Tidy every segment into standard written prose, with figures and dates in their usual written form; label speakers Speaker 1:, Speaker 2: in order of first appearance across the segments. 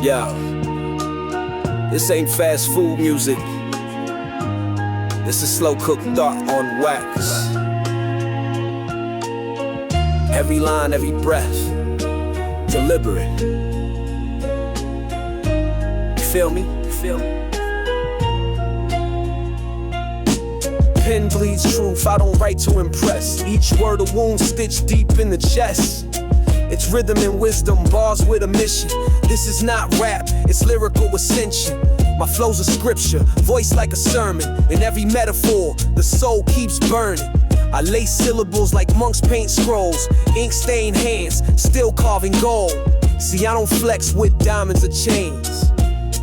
Speaker 1: Yeah, this ain't fast food music. This is slow cooked thought on wax. Every line, every breath, deliberate. You feel me? You feel me? Pen bleeds truth, I don't write to impress. Each word a wound stitched deep in the chest. It's rhythm and wisdom, bars with a mission. This is not rap, it's lyrical ascension. My flow's a scripture, voice like a sermon. In every metaphor, the soul keeps burning. I lace syllables like monks paint scrolls. Ink stained hands, still carving gold. See, I don't flex with diamonds or chains.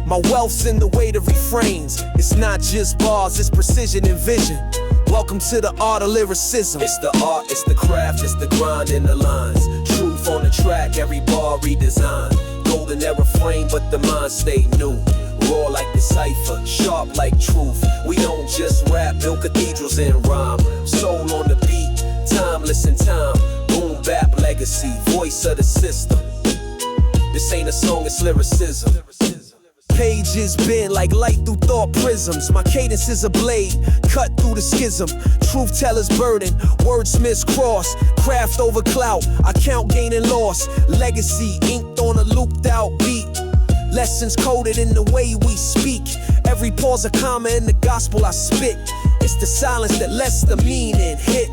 Speaker 1: My wealth's in the weight of refrains. It's not just bars, it's precision and vision. Welcome to the art of lyricism. It's the art, it's the craft, it's the grind in the lines. Truth on the track, every bar redesigned. Golden era frame, but the mind stay new. Raw like the cypher, sharp like truth. We don't just rap, build cathedrals in rhyme. Soul on the beat, timeless in time. Boom bap legacy, voice of the system. This ain't a song, it's lyricism. Pages bend like light through thought prisms. My cadence is a blade, cut through the schism. Truth teller's burden, wordsmiths cross. Craft over clout, I count gain and loss. Legacy inked on a looped out beat. Lessons coded in the way we speak. Every pause a comma in the gospel I spit. It's the silence that lets the meaning hit.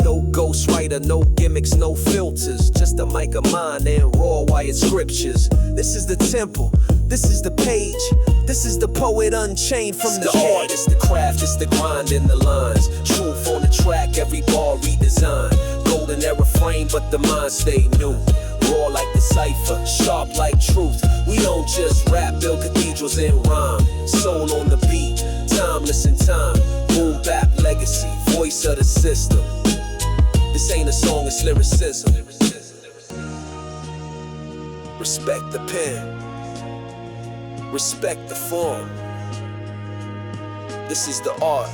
Speaker 1: No ghostwriter, no gimmicks, no filters. Just a mic of mine and raw wired scriptures. This is the temple, this is the page. This is the poet unchained from the art, it's the craft, it's the grind in the lines. Truth on the track, every bar redesigned. Golden era frame, but the mind stay new. Raw like the cypher, sharp like truth. We don't just rap, build cathedrals in rhyme. Soul on the beat, timeless in time. Boom bap legacy, voice of the system. This ain't a song, it's lyricism. Respect the pen, respect the form. This is the art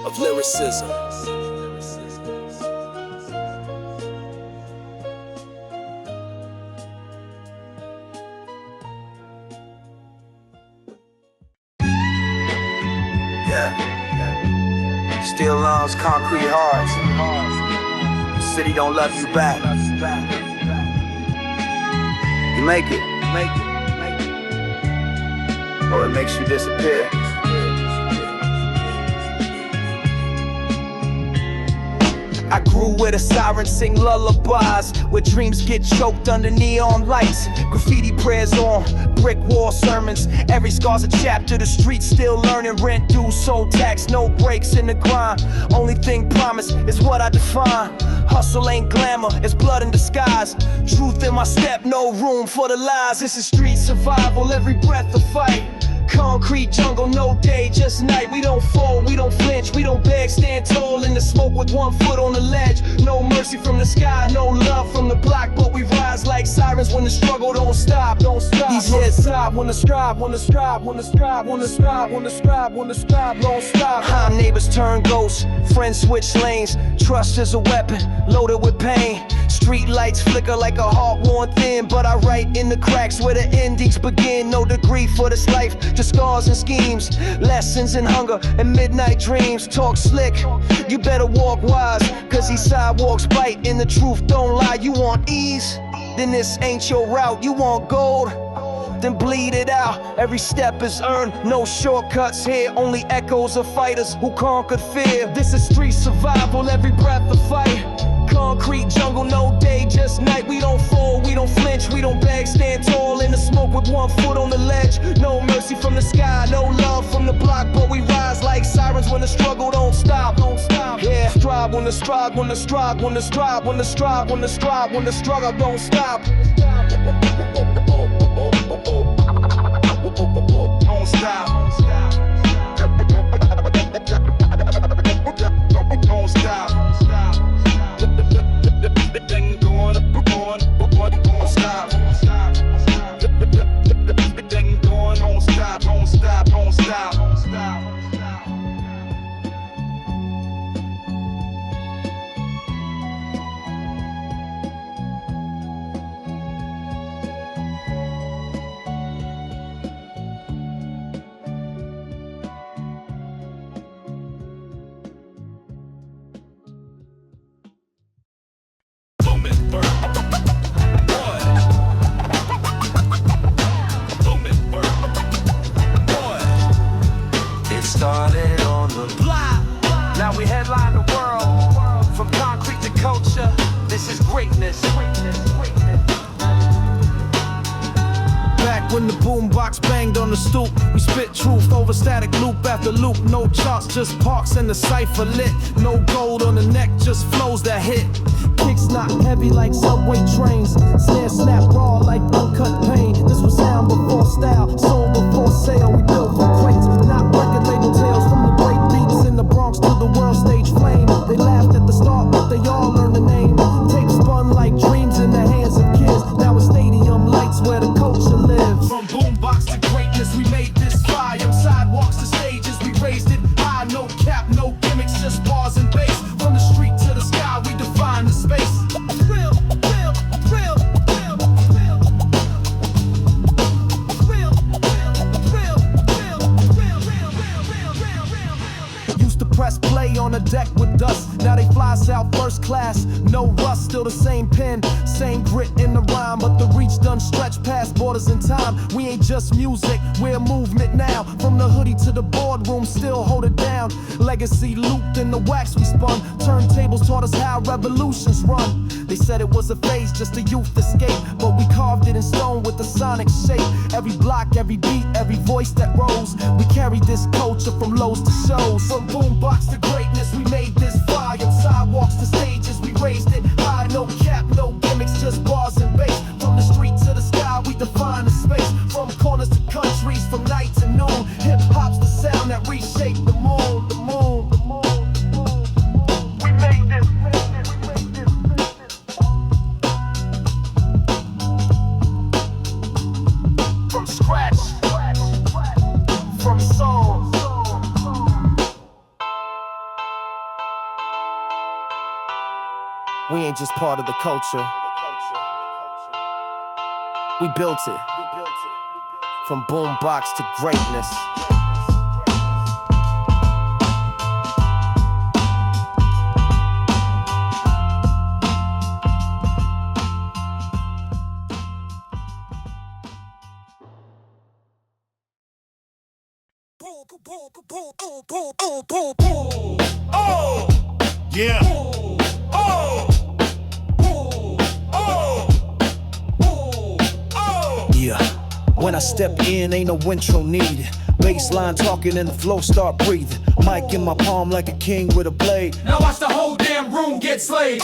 Speaker 1: of lyricism.
Speaker 2: Steel lungs, concrete hearts. The city don't love you back. You make it, or it makes you disappear. I grew with a siren sing lullabies, where dreams get choked under neon lights. Graffiti prayers on brick wall sermons. Every scar's a chapter, the streets still learning. Rent due, soul tax, no breaks in the grind. Only thing promised is what I define. Hustle ain't glamour, it's blood in disguise. Truth in my step, no room for the lies. This is street survival, every breath a fight. Concrete jungle, no day, just night. We don't fold, we don't flinch, we don't beg. Stand tall in the smoke with 1 foot on the ledge. No mercy from the sky, no love from the block, but we rise like sirens when the struggle don't stop. Don't stop. These heads stop when the scribe, when the scribe, when the scribe, when the scribe, when the scribe, when the scribe don't stop. High neighbors turn ghosts, friends switch lanes. Trust is a weapon, loaded with pain. Street lights flicker like a heart worn thin, but I write in the cracks where the endings begin. No degree for this life, just scars and schemes. Lessons in hunger and midnight dreams. Talk slick, you better walk wise, cause these sidewalks bite and the truth don't lie. You want ease? Then this ain't your route. You want gold? Then bleed it out. Every step is earned, no shortcuts here. Only echoes of fighters who conquered fear. This is street survival, every breath a fight. Concrete jungle, no day, just night. We don't fold, we don't flinch, we don't beg. Stand tall in the smoke with 1 foot on the ledge. No mercy from the sky, no love from the block, but we rise like sirens when the struggle don't stop. Don't stop. Yeah, strive when the strive, when the strive, when the strive, when the strive, when the strive, when the struggle don't stop. Don't stop. Don't stop. It started on the block. Now we headline the world. From concrete to culture, this is greatness.
Speaker 1: Back when the boombox banged on the stoop, we spit truth over static loop after loop. No charts, just parks and the cypher lit. No gold on the neck, just flows that hit. Kicks not heavy like subway trains. Snare snap raw like uncut pain. This was sound before style, soul before sale. We built for crates, not record label tales. From the great beats in the Bronx to the world stage flame. They laughed at the start, but they all learned the name. Tape spun like dreams in the hands of kids. Now it's stadium lights where the culture lives. From boombox to greatness, we made this fly. From sidewalks to stages, we raised it high. No cap, no gimmicks, just bars and bass. From the street to the sky, we define the space. Real, real, real, real, real. Real, real. Used to press play on a deck with dust. Now they fly south first class. No rust, still the same pen, same grit in the rhyme. But the reach done stretch past borders in time. We ain't just music, we're a movement now. From the hoodie to the boardroom, still hold it down. Legacy looped in the wax we spun. Turntables taught us how revolutions run. They said it was a phase, just a youth escape. But we carved it in stone with the sonic shape. Every block, every beat, every voice that rose. We carried this culture from lows to shows. From boombox to greatness, we made this fly. From sidewalks to stages, we raised it high. No cap, no gimmicks, just bars and bass. From the street to the sky, we define the space. From corners to countries, from night to noon. Hip hop's the sound that reshaped the moon, the moon, the moon, the moon. We made this. From scratch, from soul. We ain't just part of the culture. We built it. From boombox to greatness.
Speaker 3: Oh, yeah. Oh,
Speaker 1: Yeah. When I step in, ain't no intro needed. Baseline talking and the flow start breathing. Mic in my palm like a king with a blade.
Speaker 3: now watch the whole damn room get slayed.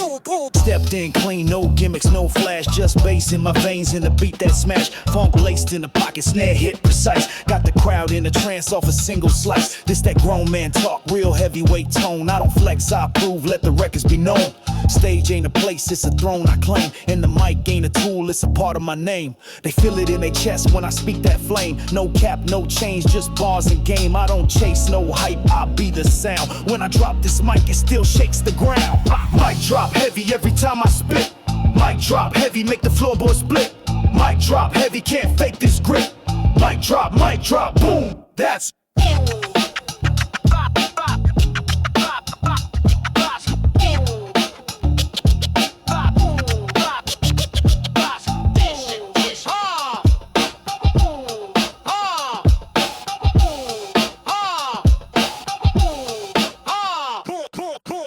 Speaker 1: Stepped in clean, no gimmicks, no flash. Just bass in my veins and the beat that smash. Funk laced in the pocket, snare hit precise. Got the crowd in a trance off a single slice. This that grown man talk, real heavyweight tone. I don't flex, I prove, let the records be known. Stage ain't a place, it's a throne I claim. And the mic ain't a tool, it's a part of my name. They feel it in their chest when I speak that flame. No cap, no change, just bars and game. I don't chase no hype, I be the sound. When I drop this mic, it still shakes the ground. Mic drop heavy every time I spit. Mic drop heavy, make the floorboard split. Mic drop heavy, can't fake this grip. Mic drop, boom, that's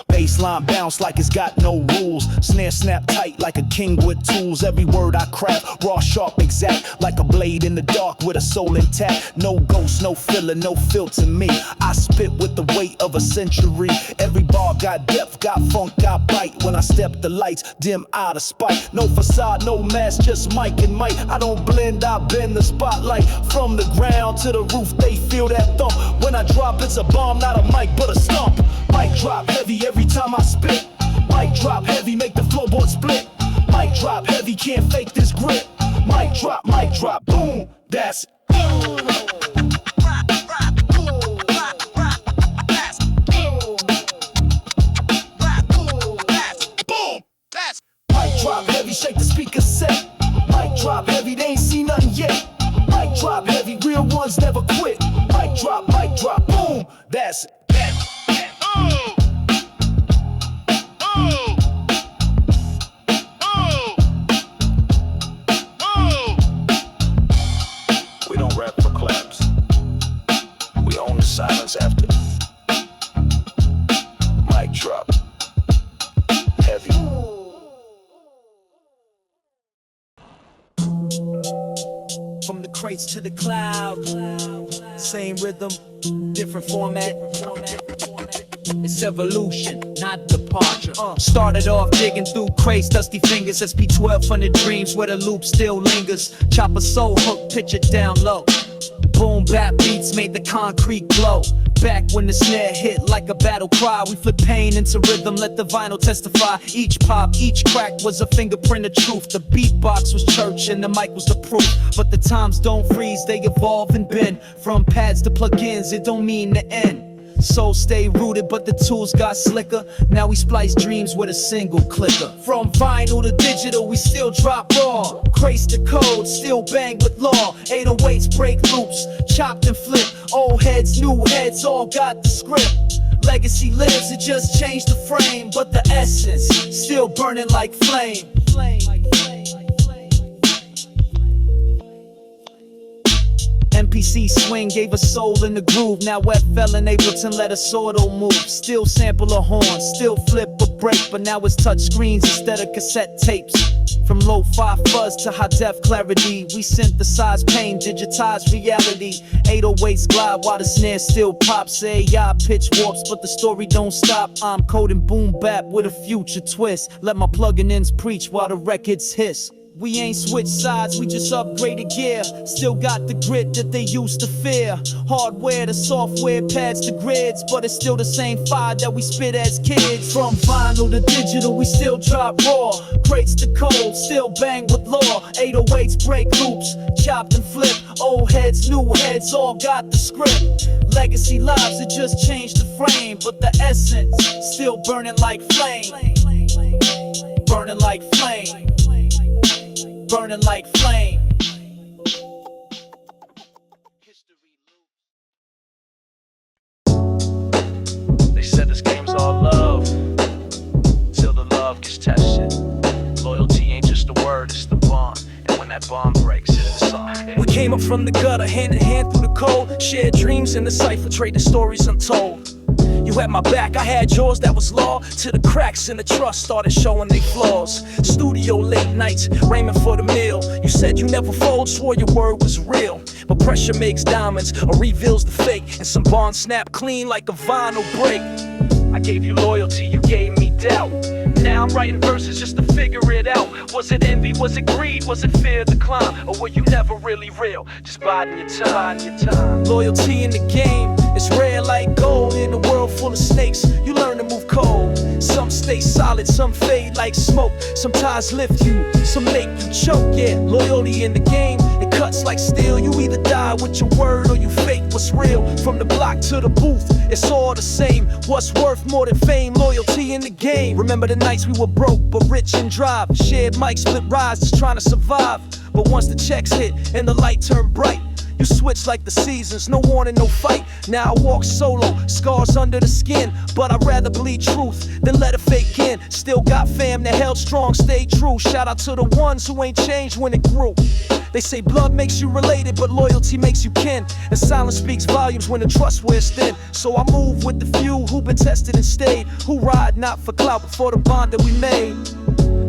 Speaker 1: baseline bounce like it's got no rules. Snare snap tight like a king with tools. Every word I craft, raw, sharp, exact. Like a blade in the dark with a soul intact. No ghost, no filler, no filter me. I spit with the weight of a century. Every bar got depth, got funk, got bite. When I step the lights, dim out of spite. No facade, no mask, just mic and mic. I don't blend, I bend the spotlight. From the ground to the roof, they feel that thump. When I drop, it's a bomb, not a mic, but a stump. Mic drop heavy every time I spit. Mic drop heavy, make the floorboard split. Mic drop heavy, can't fake this grip. Mic drop, boom, that's boom, that's mic drop heavy, shake the speaker set. Mic drop heavy, they ain't seen nothing yet. Mic drop heavy, real ones never quit. Mic drop, boom, that's crates to the cloud. Same rhythm, different format. It's evolution, not departure. Started off digging through crates, dusty fingers. SP1200 dreams where the loop still lingers. Chop a soul hook, pitch it down low. Boom bap beats made the concrete glow. Back when the snare hit like a battle cry, we flip pain into rhythm, let the vinyl testify. Each pop, each crack was a fingerprint of truth. The beatbox was church and the mic was the proof. But the times don't freeze, they evolve and bend. From pads to plugins, it don't mean the end. So stay rooted, but the tools got slicker. Now we splice dreams with a single clicker. From vinyl to digital, we still drop raw. Crates to code, still bang with law. 808s break loops, chopped and flipped. Old heads, new heads, all got the script. Legacy lives, it just changed the frame, but the essence still burning like flame. MPC swing gave us soul in the groove. Now FL and Ableton let us auto move. Still sample a horn, still flip a break, but now it's touch screens instead of cassette tapes. From lo-fi fuzz to high-def clarity, we synthesize pain, digitize reality. 808s glide while the snare still pops. AI pitch warps, but the story don't stop. I'm coding boom bap with a future twist. Let my plug-ins preach while the records hiss. We ain't switched sides, we just upgraded gear. Still got the grit that they used to fear. Hardware to software, pads to grids, but it's still the same fire that we spit as kids. From vinyl to digital, we still drop raw. Crates to cold, still bang with law. 808s break loops, chopped and flipped. Old heads, new heads, all got the script. Legacy lives, it just changed the frame, but the essence still burning like flame. Burning like flame. Burning like flame.
Speaker 4: They said this game's all love, till the love gets tested. Loyalty ain't just a word, it's the bond. And when that bond breaks, it's a song.
Speaker 1: We came up from the gutter, hand in hand through the cold. Shared dreams in the cypher, trading stories untold. You had my back, I had yours, that was law. Till the cracks in the trust started showing they flaws. Studio late nights, raiment for the meal. You said you never fold, swore your word was real. But pressure makes diamonds, or reveals the fake. And some bonds snap clean like a vinyl break. I gave you loyalty, you gave me doubt. Now I'm writing verses just to figure it out. Was it envy, was it greed, was it fear of the climb? Or were you never really real, just biding your time? Loyalty in the game, it's rare like gold. In a world full of snakes, you learn to move cold. Some stay solid, some fade like smoke. Some ties lift you, some make you choke. Yeah, loyalty in the game, it cuts like steel. You either die with your word or you fake what's real. From the block to the booth, it's all the same. What's worth more than fame? Loyalty in the game. Remember the nights we were broke but rich and drive. Shared mics, split rides, just trying to survive. But once the checks hit and the light turned bright, you switch like the seasons, no warning, no fight. Now I walk solo, scars under the skin. But I'd rather bleed truth than let it fake in. Still got fam that held strong, stayed true. Shout out to the ones who ain't changed when it grew. They say blood makes you related, but loyalty makes you kin. And silence speaks volumes when the trust wears thin. So I move with the few who've been tested and stayed. Who ride not for clout, but for the bond that we made.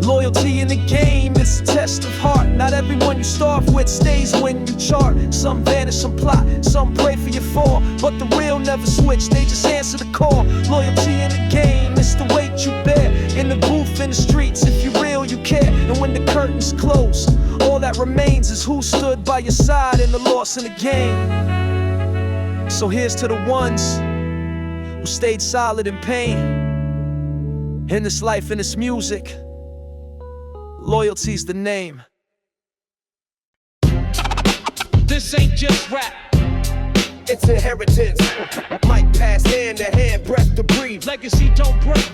Speaker 1: Loyalty in the game, it's a test of heart. Not everyone you start with stays when you chart. Some vanish, some plot, some pray for your fall. But the real never switch, they just answer the call. Loyalty in the game, it's the weight you bear. In the booth, in the streets, if you real, you care. And when the curtains close, all that remains is who stood by your side in the loss in the game. So here's to the ones who stayed solid in pain. In this life, in this music, loyalty's the name.
Speaker 3: This ain't just rap,
Speaker 1: It's inheritance. Might pass hand to hand, breath to breathe.
Speaker 3: legacy don't break.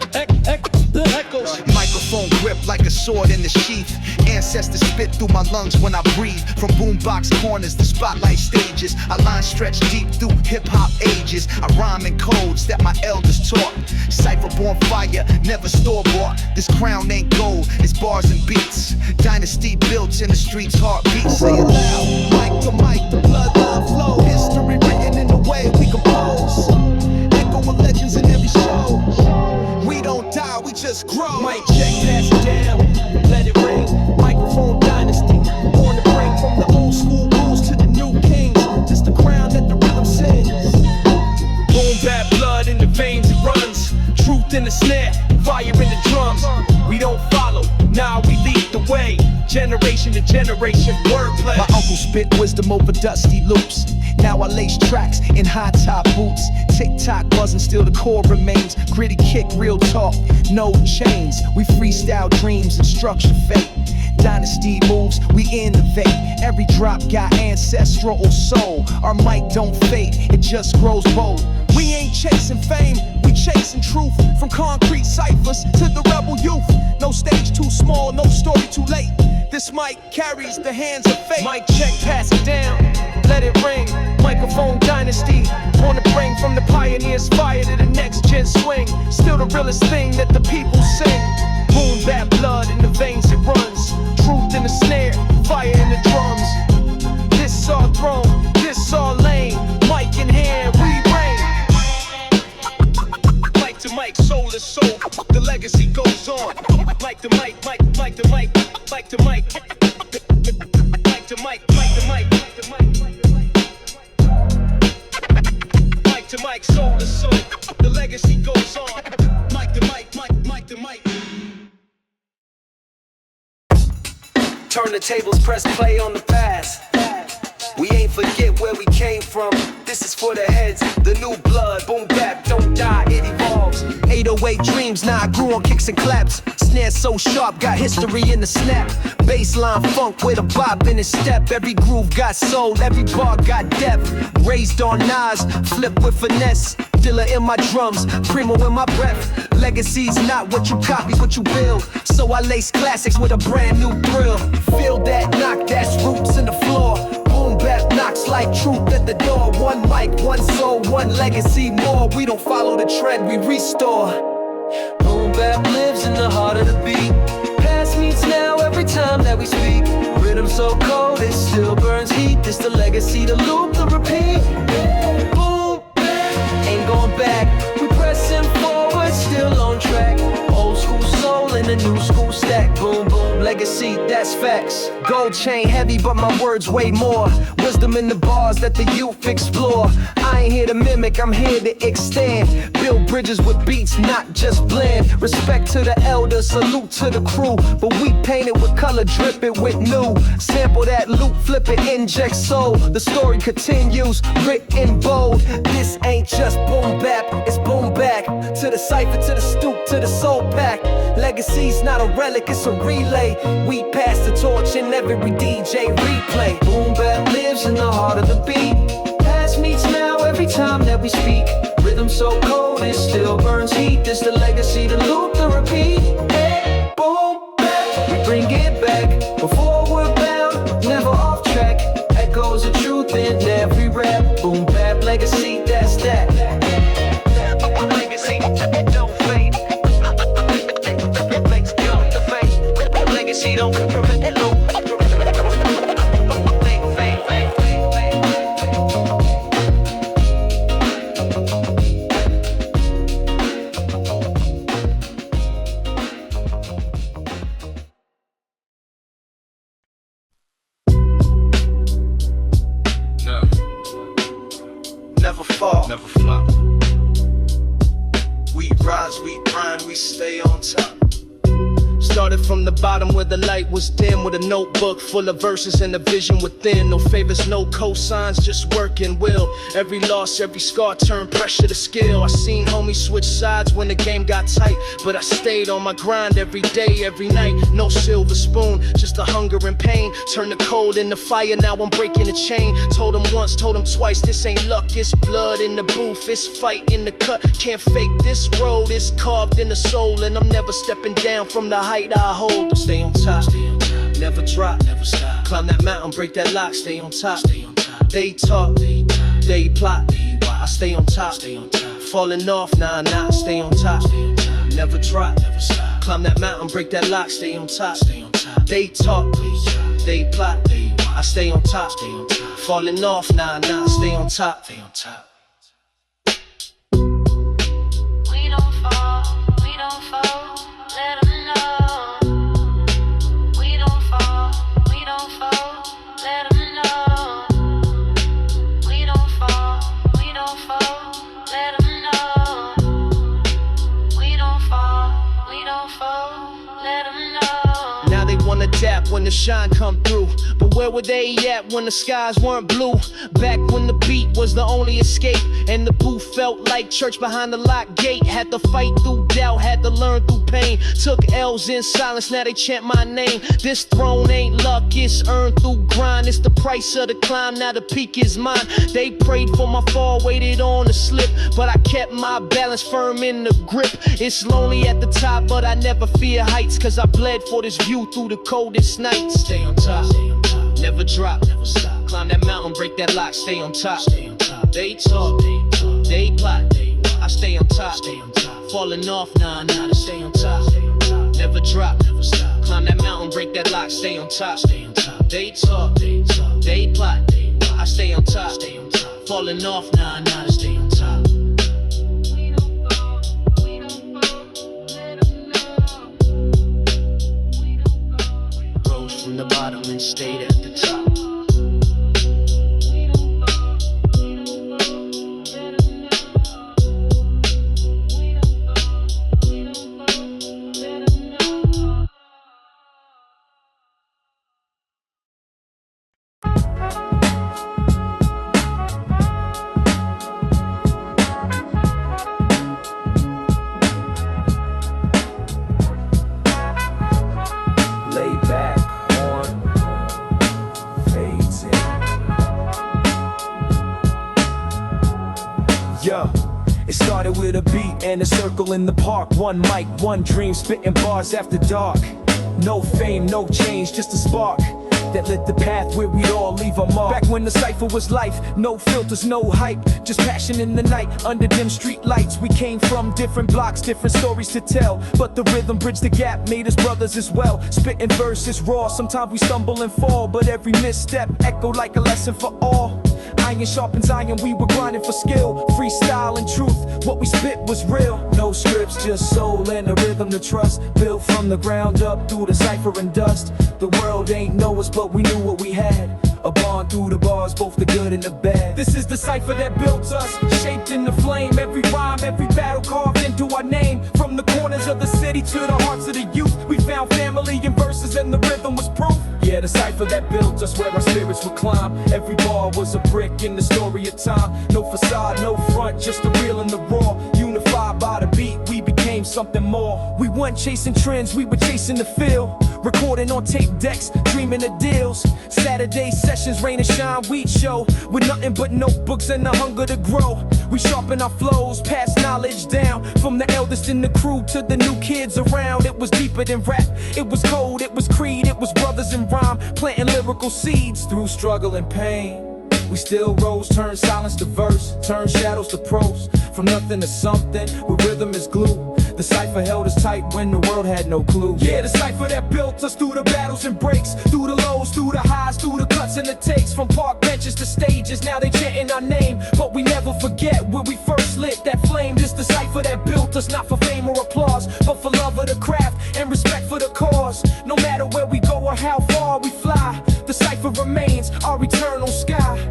Speaker 3: The echoes.
Speaker 2: Microphone grip like a sword in the sheath. Ancestors spit through my lungs when I breathe. From boombox corners to spotlight stages, I line stretch deep through hip-hop ages. I rhyme in codes that my elders taught. Cypher born fire, never store-bought. This crown ain't gold, it's bars and beats. Dynasty built in the streets, heartbeat. Say it loud, mic to mic, the bloodline flow. History written in the way we compose. Echo of legends in every show. We don't die, we just grow.
Speaker 1: Mic check, pass it down, let it ring. Microphone dynasty, born to bring from the old school rules to the
Speaker 2: generation wordplay. My uncle spit wisdom over dusty loops. Now I lace tracks in high top boots. Tick-tock buzzing, still the core remains. Gritty kick, real talk, no chains. We freestyle dreams and structure fate. Dynasty moves, we innovate. Every drop got ancestral soul. Our mic don't fade, it just grows bold. We ain't chasing fame, we chasing truth. From concrete ciphers to the rebel youth. No stage too small, no story too late. This mic carries the hands of fate. Mic check, pass it down, let it ring. Microphone dynasty, on the bring from the pioneers fire to the next gen swing. Still the realest thing that the people sing. Boom bap, blood in the veins it runs. Truth in the snare, fire in the drums. This our throne, this our lane. Mic in hand, we reign. Mic to mic, soul to soul, the legacy goes on. Mic to mic, mic to mic, mic to mic, mic to mic, mic to mic, mic to mic, soul to soul, the legacy goes on. Mic to mic, mic to mic.
Speaker 1: Turn the tables, press play on the past. We ain't forget where we came from. This is for the heads, the new blood. Boom bap, don't die, it evolves. 808 dreams, now I grew on kicks and claps. Snare so sharp, got history in the snap. Baseline funk with a bop in his step. Every groove got soul, every bar got depth. Raised on Nas, flip with finesse. Dilla in my drums, primo in my breath. Legacy's not what you copy, what you build. So I lace classics with a brand new thrill. Feel that knock, that's roots in the floor. Boom bap knocks like truth at the door. One mic, one soul, one legacy more. We don't follow the trend, we restore. Boom bap lives in the heart of the beat. Past meets now every time that we speak. Rhythm so cold, it still burns heat. This the legacy, the loop, the repeat. Boom bap, ain't going back. We pressing forward, still on track. Old school soul in a new school stack. Boom boom, legacy, that's facts. Gold chain heavy, but my words weigh more. Wisdom in the bars that the youth explore. I ain't here to mimic, I'm here to extend. Build bridges with beats, not just blend. Respect to the elders, salute to the crew. But we paint it with color, drip it with new. Sample that loop, flip it, inject soul. The story continues, written bold. This ain't just boom bap, it's boom back. To the cypher, to the stoop, to the soul pack. Legacy's not a relic, it's a relay. We pass the torch in every DJ replay. Boom bap lives in the heart of the beat. Past meets now every time that we speak. Rhythm so cold, it still burns heat. This the legacy, the loop, the repeat. Hey, boom bap, we bring it back. Before we're bound, never off track. Echoes of truth in every rap. Boom bap legacy, that's that. Legacy, don't fade. Let's go, the fade. Legacy, don't prevent it low.
Speaker 2: Never fall, never flop. We rise, we grind, we stay on top. Started from the bottom where the light was dim, with a notebook full of verses and a vision within. No favors, no cosigns, just working will. Every loss, every scar turned pressure to skill. I seen homies switch sides when the game got tight, but I stayed on my grind every day, every night. No silver spoon, just the hunger and pain. Turn the cold into fire, now I'm breaking the chain. Told them once, told them twice, this ain't luck, it's blood in the booth, it's fight in the cut. Can't fake this road, it's carved in the soul, and I'm never stepping down from the height I hold. Stay on top, never drop, never stop. Climb that mountain, break that lock, stay on top. They talk, they plot, I stay on top. Falling off, nah, stay on top. Never drop, never stop. Climb that mountain, break that lock, stay on top. They talk, they plot, I stay on top. Falling off, nah, stay on top.
Speaker 5: We don't fall, let 'em know. We don't fall, let 'em know. We don't fall, let 'em know. We don't fall, let 'em know.
Speaker 2: Now they wanna cap when the shine come through. But where were they at when the skies weren't blue? Back when the beat was the only escape, and the booth felt like church behind the locked gate. Had to fight through doubt, had to learn through pain. Took L's in silence, now they chant my name. This throne ain't luck, it's earned through grind. It's the price of the climb, now the peak is mine. They prayed for my fall, waited on the slip, but I kept my balance firm in the grip. It's lonely at the top, but I never fear heights, cause I bled for this view through the coldest nights. Stay on top, never drop, never stop. Climb that mountain, break that lock, stay on top. They talk, they plot, I stay on top. Falling off, nah, to stay on top. Never drop, never stop. Climb that mountain, break that lock, stay on top. They talk, they plot, I stay on top. Falling off, nah, to stay on top. Rose from the bottom and stayed at the top.
Speaker 1: It started with a beat and a circle in the park. One mic, one dream, spitting bars after dark. No fame, no change, just a spark that lit the path where we'd all leave a mark. Back when the cypher was life, no filters, no hype, just passion in the night, under dim street lights. We came from different blocks, different stories to tell, but the rhythm bridged the gap, made us brothers as well. Spitting verses raw, sometimes we stumble and fall, but every misstep echoed like a lesson for all. Iron sharpens iron, we were grinding for skill. Freestyle and truth, what we spit was real. No scripts, just soul and a rhythm to trust. Built from the ground up through the cypher and dust. The world ain't know us, but we knew what we had. A bond through the bars, both the good and the bad. This is the cypher that built us, shaped in the flame. Every rhyme, every battle carved into our name. From the corners of the city to the hearts of the youth, we found family in verses and the rhythm was proof. Yeah, the cypher that built us, where our spirits would climb. Every bar was a brick in the story of time. No facade, no front, just the real and the raw. Unified by the beat, we became something more. We weren't chasing trends, we were chasing the feel. Recording on tape decks, dreaming of deals. Saturday sessions, rain and shine, we'd show. With nothing but notebooks and the hunger to grow. We sharpen our flows, pass knowledge down. From the eldest in the crew to the new kids around. It was deeper than rap, it was code, it was creed. It was brothers in rhyme, planting lyrical seeds. Through struggle and pain, we still rose, turned silence to verse, turned shadows to prose. From nothing to something, where rhythm is glue. The cypher held us tight when the world had no clue. Yeah, the cypher that built us through the battles and breaks, through the lows, through the highs, through the cuts and the takes. From park benches to stages, now they chanting our name. But we never forget where we first lit that flame. This the cypher that built us, not for fame or applause, but for love of the craft and respect for the cause. No matter where we go or how far we fly, the cypher remains our eternal sky.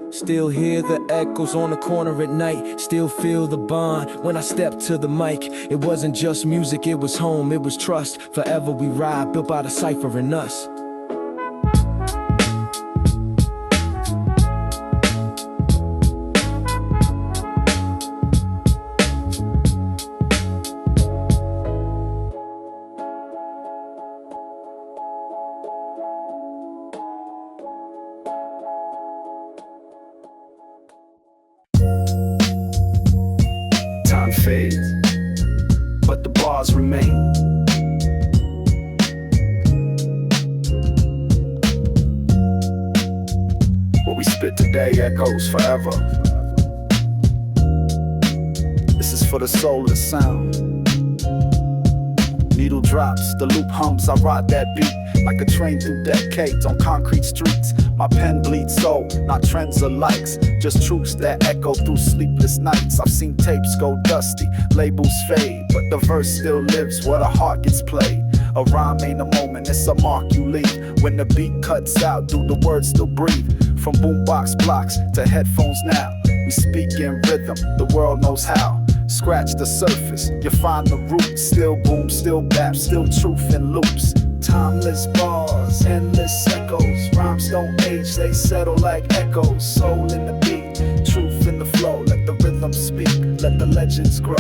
Speaker 1: Still hear the echoes on the corner at night. Still feel the bond when I step to the mic. It wasn't just music, it was home, it was trust. Forever we ride, built by the cypher and us.
Speaker 6: Fades, but the bars remain. What we spit today echoes forever. This is for the soul of the sound. Needle drops, the loop hums, I ride that beat like a train through decades on concrete streets. My pen bleeds soul, not trends or likes, just truths that echo through sleepless nights. I've seen tapes go dusty, labels fade, but the verse still lives where the heart gets played. A rhyme ain't a moment, it's a mark you leave. When the beat cuts out, do the words still breathe? From boombox blocks to headphones now, we speak in rhythm, the world knows how. Scratch the surface, you find the roots. Still boom, still bap, still truth in loops. Timeless bars, endless echoes. Rhymes don't age, they settle like echoes. Soul in the beat, truth in the flow. Let the rhythm speak, let the legends grow.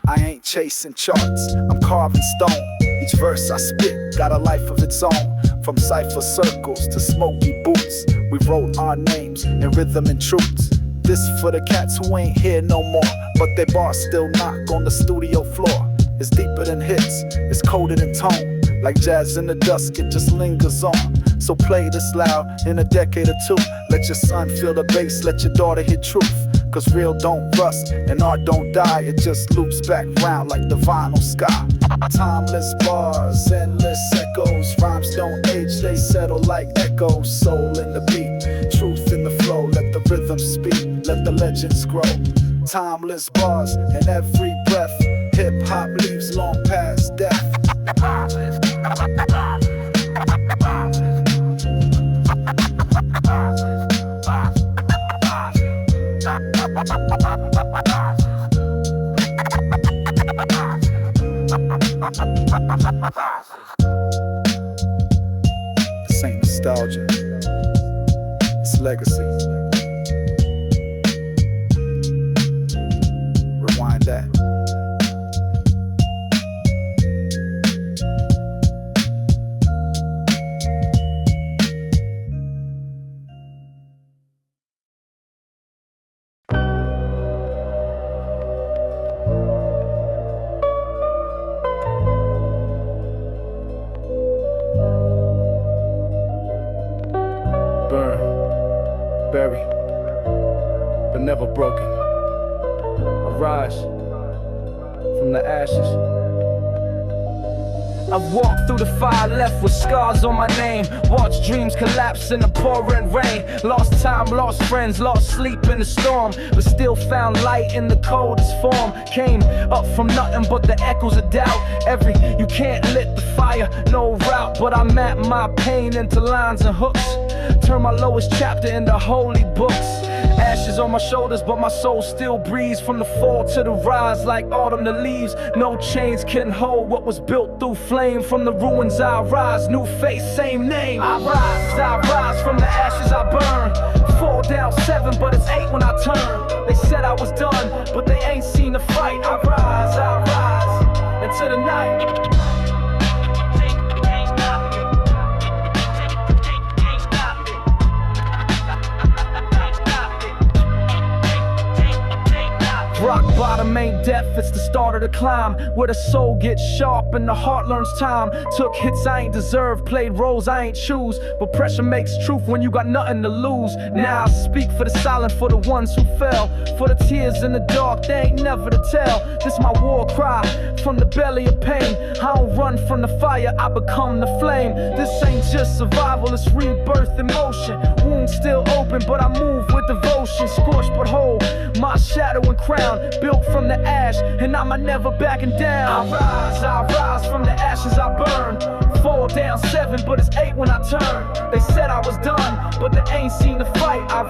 Speaker 6: I ain't chasing charts, I'm carving stone. Each verse I spit got a life of its own. From cypher circles to smoky boots, we wrote our names in rhythm and truths. This for the cats who ain't here no more, but they bars still knock on the studio floor. It's deeper than hits, it's coded in tone. Like jazz in the dusk, it just lingers on. So play this loud in a decade or two. Let your son feel the bass, let your daughter hear truth. Cause real don't rust and art don't die. It just loops back round like the vinyl sky. Timeless bars, endless echoes. Rhymes don't age, they settle like echoes. Soul in the beat, truth in the flow. Let the rhythm speak, let the legends grow. Timeless bars in every breath. Hip-hop leaves long past death. This ain't nostalgia, it's legacy. Rewind that. Buried, but never broken. I rise from the ashes.
Speaker 2: I've walked through the fire, left with scars on my name. Watched dreams collapse in the pouring rain. Lost time, lost friends, lost sleep in the storm, but still found light in the coldest form. Came up from nothing but the echoes of doubt. You can't lit the fire, no route. But I map my pain into lines and hooks. Turn my lowest chapter into holy books. Ashes on my shoulders, but my soul still breathes. From the fall to the rise, like autumn to leaves. No chains can hold what was built through flame. From the ruins I rise, new face, same name. I rise from the ashes I burn. Fall down 7, but it's 8 when I turn. They said I was done, but they ain't seen the fight. I rise into the night. Rock bottom ain't death, it's the start of the climb. Where the soul gets sharp and the heart learns time. Took hits I ain't deserve, played roles I ain't choose. But pressure makes truth when you got nothing to lose. Now I speak for the silent, for the ones who fell. For the tears in the dark, they ain't never to tell. This my war cry, from the belly of pain. I don't run from the fire, I become the flame. This ain't just survival, it's rebirth in motion. Wounds still open, but I move with devotion. Scorched but whole, my shadow and crown. Built from the ash, and I'm never backing down. I rise from the ashes I burn. Fall down 7, but it's 8 when I turn. They said I was done, but they ain't seen the fight. I